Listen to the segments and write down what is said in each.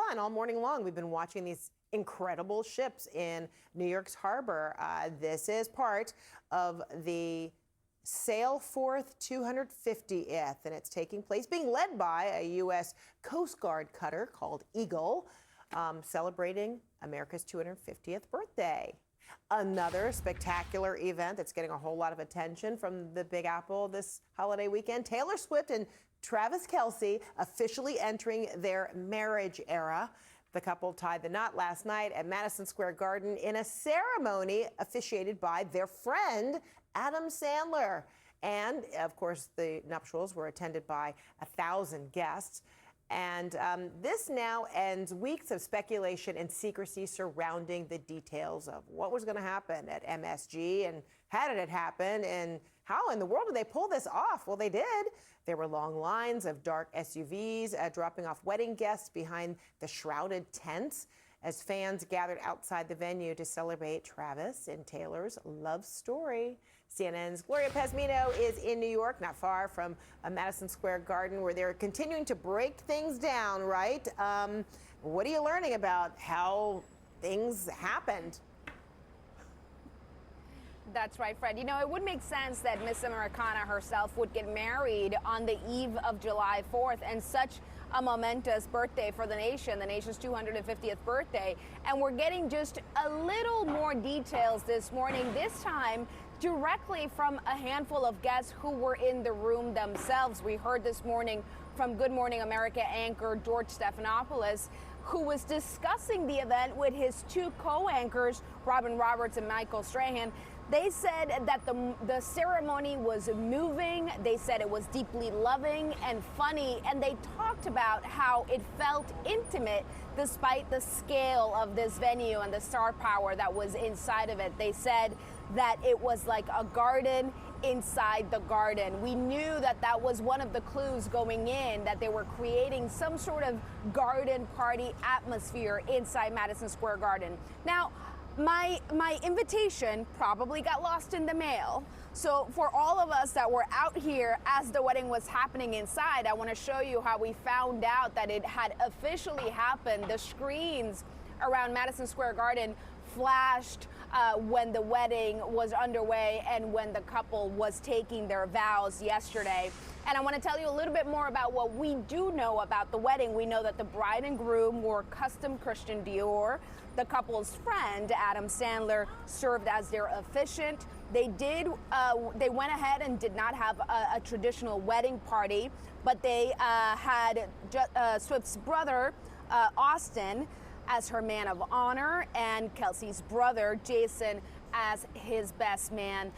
fun all morning long. We've been watching these incredible ships in New York's harbor. This is part of the Sail Forth 250th, and it's taking place, being led by a U.S. Coast Guard cutter called Eagle, celebrating America's 250th birthday. Another spectacular event that's getting a whole lot of attention from the Big Apple this holiday weekend. Taylor Swift and Travis Kelce officially entering their marriage era. The couple tied the knot last night at Madison Square Garden in a ceremony officiated by their friend, Adam Sandler. And, of course, the nuptials were attended by 1,000 guests. And this now ends weeks of speculation and secrecy surrounding the details of what was going to happen at MSG and how did it happen and how in the world did they pull this off? Well, they did. There were long lines of dark SUVs dropping off wedding guests behind the shrouded tents as fans gathered outside the venue to celebrate Travis and Taylor's love story. CNN's Gloria Pezmino is in New York, not far from Madison Square Garden, where they're continuing to break things down, right? What are you learning about how things happened? That's right, Fred. You know, it would make sense that Miss Americana herself would get married on the eve of July 4th, and such a momentous birthday for the nation's 250th birthday. And we're getting just a little more details this morning, this time directly from a handful of guests who were in the room themselves. We heard this morning from Good Morning America anchor George Stephanopoulos, who was discussing the event with his two co-anchors, Robin Roberts and Michael Strahan. They said that the ceremony was moving. They said it was deeply loving and funny, and they talked about how it felt intimate despite the scale of this venue and the star power that was inside of it. They said that it was like a garden inside the garden. We knew that that was one of the clues going in, that they were creating some sort of garden party atmosphere inside Madison Square Garden. Now, my invitation probably got lost in the mail. So for all of us that were out here as the wedding was happening inside, I want to show you how we found out that it had officially happened. The screens around Madison Square Garden flashed when the wedding was underway and when the couple was taking their vows yesterday. And I want to tell you a little bit more about what we do know about the wedding. We know that the bride and groom wore custom Christian Dior. The couple's friend, Adam Sandler, served as their officiant. They went ahead and did not have a traditional wedding party, but they had Swift's brother, Austin, as her man of honor, and Kelce's brother, Jason, as his best man.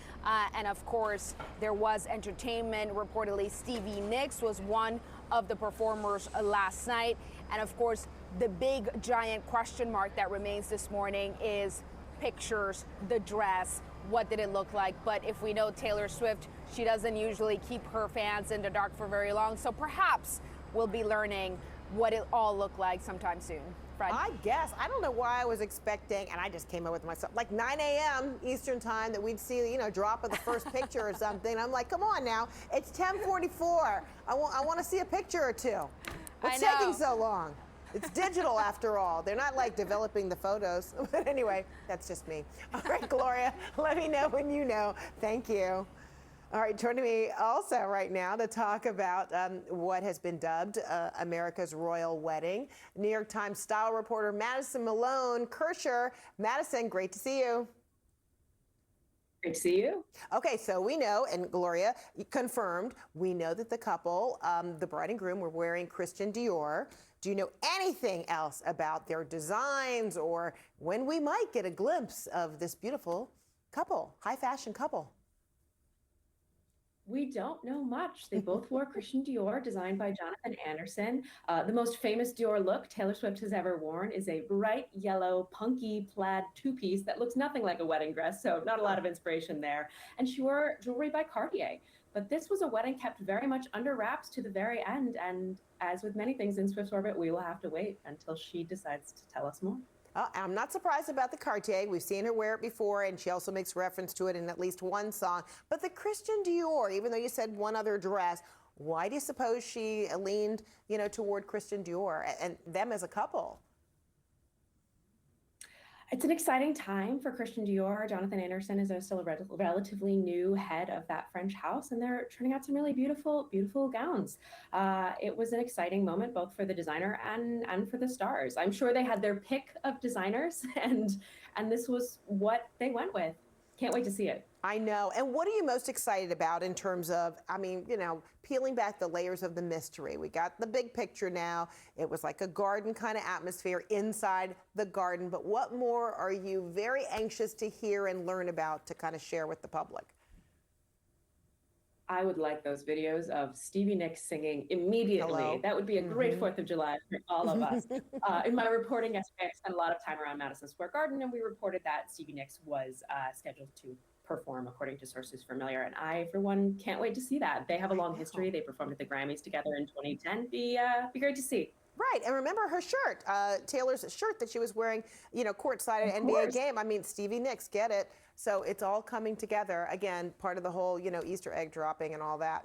And of course, there was entertainment. Reportedly, Stevie Nicks was one of the performers last night. And of course, the big giant question mark that remains this morning is pictures, the dress, what did it look like? But if we know Taylor Swift, she doesn't usually keep her fans in the dark for very long. So perhaps we'll be learning what it all looked like sometime soon. Fred? I guess. I don't know why I was expecting, and I just came up with myself, like 9 a.m. Eastern time that we'd see, drop of the first picture or something. I'm like, come on now. It's 10:44. I want to see a picture or two. What's taking so long? It's digital after all. They're not like developing the photos. But anyway, that's just me. All right, Gloria, let me know when you know. Thank you. All right, joining me also right now to talk about what has been dubbed America's royal wedding, New York Times style reporter Madison Malone. Kircher. Madison, great to see you. Great to see you. Okay, so we know, and Gloria confirmed, we know that the couple, the bride and groom, were wearing Christian Dior. Do you know anything else about their designs or when we might get a glimpse of this beautiful couple, high fashion couple? We don't know much. They both wore Christian Dior, designed by Jonathan Anderson. The most famous Dior look Taylor Swift has ever worn is a bright yellow, punky plaid two-piece that looks nothing like a wedding dress, so not a lot of inspiration there. And she wore jewelry by Cartier. But this was a wedding kept very much under wraps to the very end, and as with many things in Swift's orbit, we will have to wait until she decides to tell us more. I'm not surprised about the Cartier. We've seen her wear it before, and she also makes reference to it in at least one song. But the Christian Dior, even though you said one other dress, Why do you suppose she leaned, toward Christian Dior and them as a couple? It's an exciting time for Christian Dior. Jonathan Anderson is still a relatively new head of that French house, and they're turning out some really beautiful, beautiful gowns. It was an exciting moment both for the designer and for the stars. I'm sure they had their pick of designers, and this was what they went with. Can't wait to see it. I know. And what are you most excited about in terms of, peeling back the layers of the mystery? We got the big picture now. It was like a garden kind of atmosphere inside the garden. But what more are you very anxious to hear and learn about to kind of share with the public? I would like those videos of Stevie Nicks singing immediately. Hello. That would be a great 4th of July for all of us. In my reporting yesterday, I spent a lot of time around Madison Square Garden, and we reported that Stevie Nicks was scheduled to perform, according to sources familiar. And I, for one, can't wait to see that. They have a long history. They performed at the Grammys together in 2010. Be great to see. Right, and remember her shirt, Taylor's shirt that she was wearing, courtside at an NBA game. I mean, Stevie Nicks, get it. So it's all coming together. Again, part of the whole, Easter egg dropping and all that.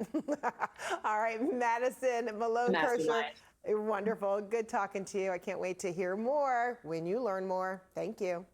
All right, Madison, Malone, Kircher. Wonderful. Good talking to you. I can't wait to hear more when you learn more. Thank you.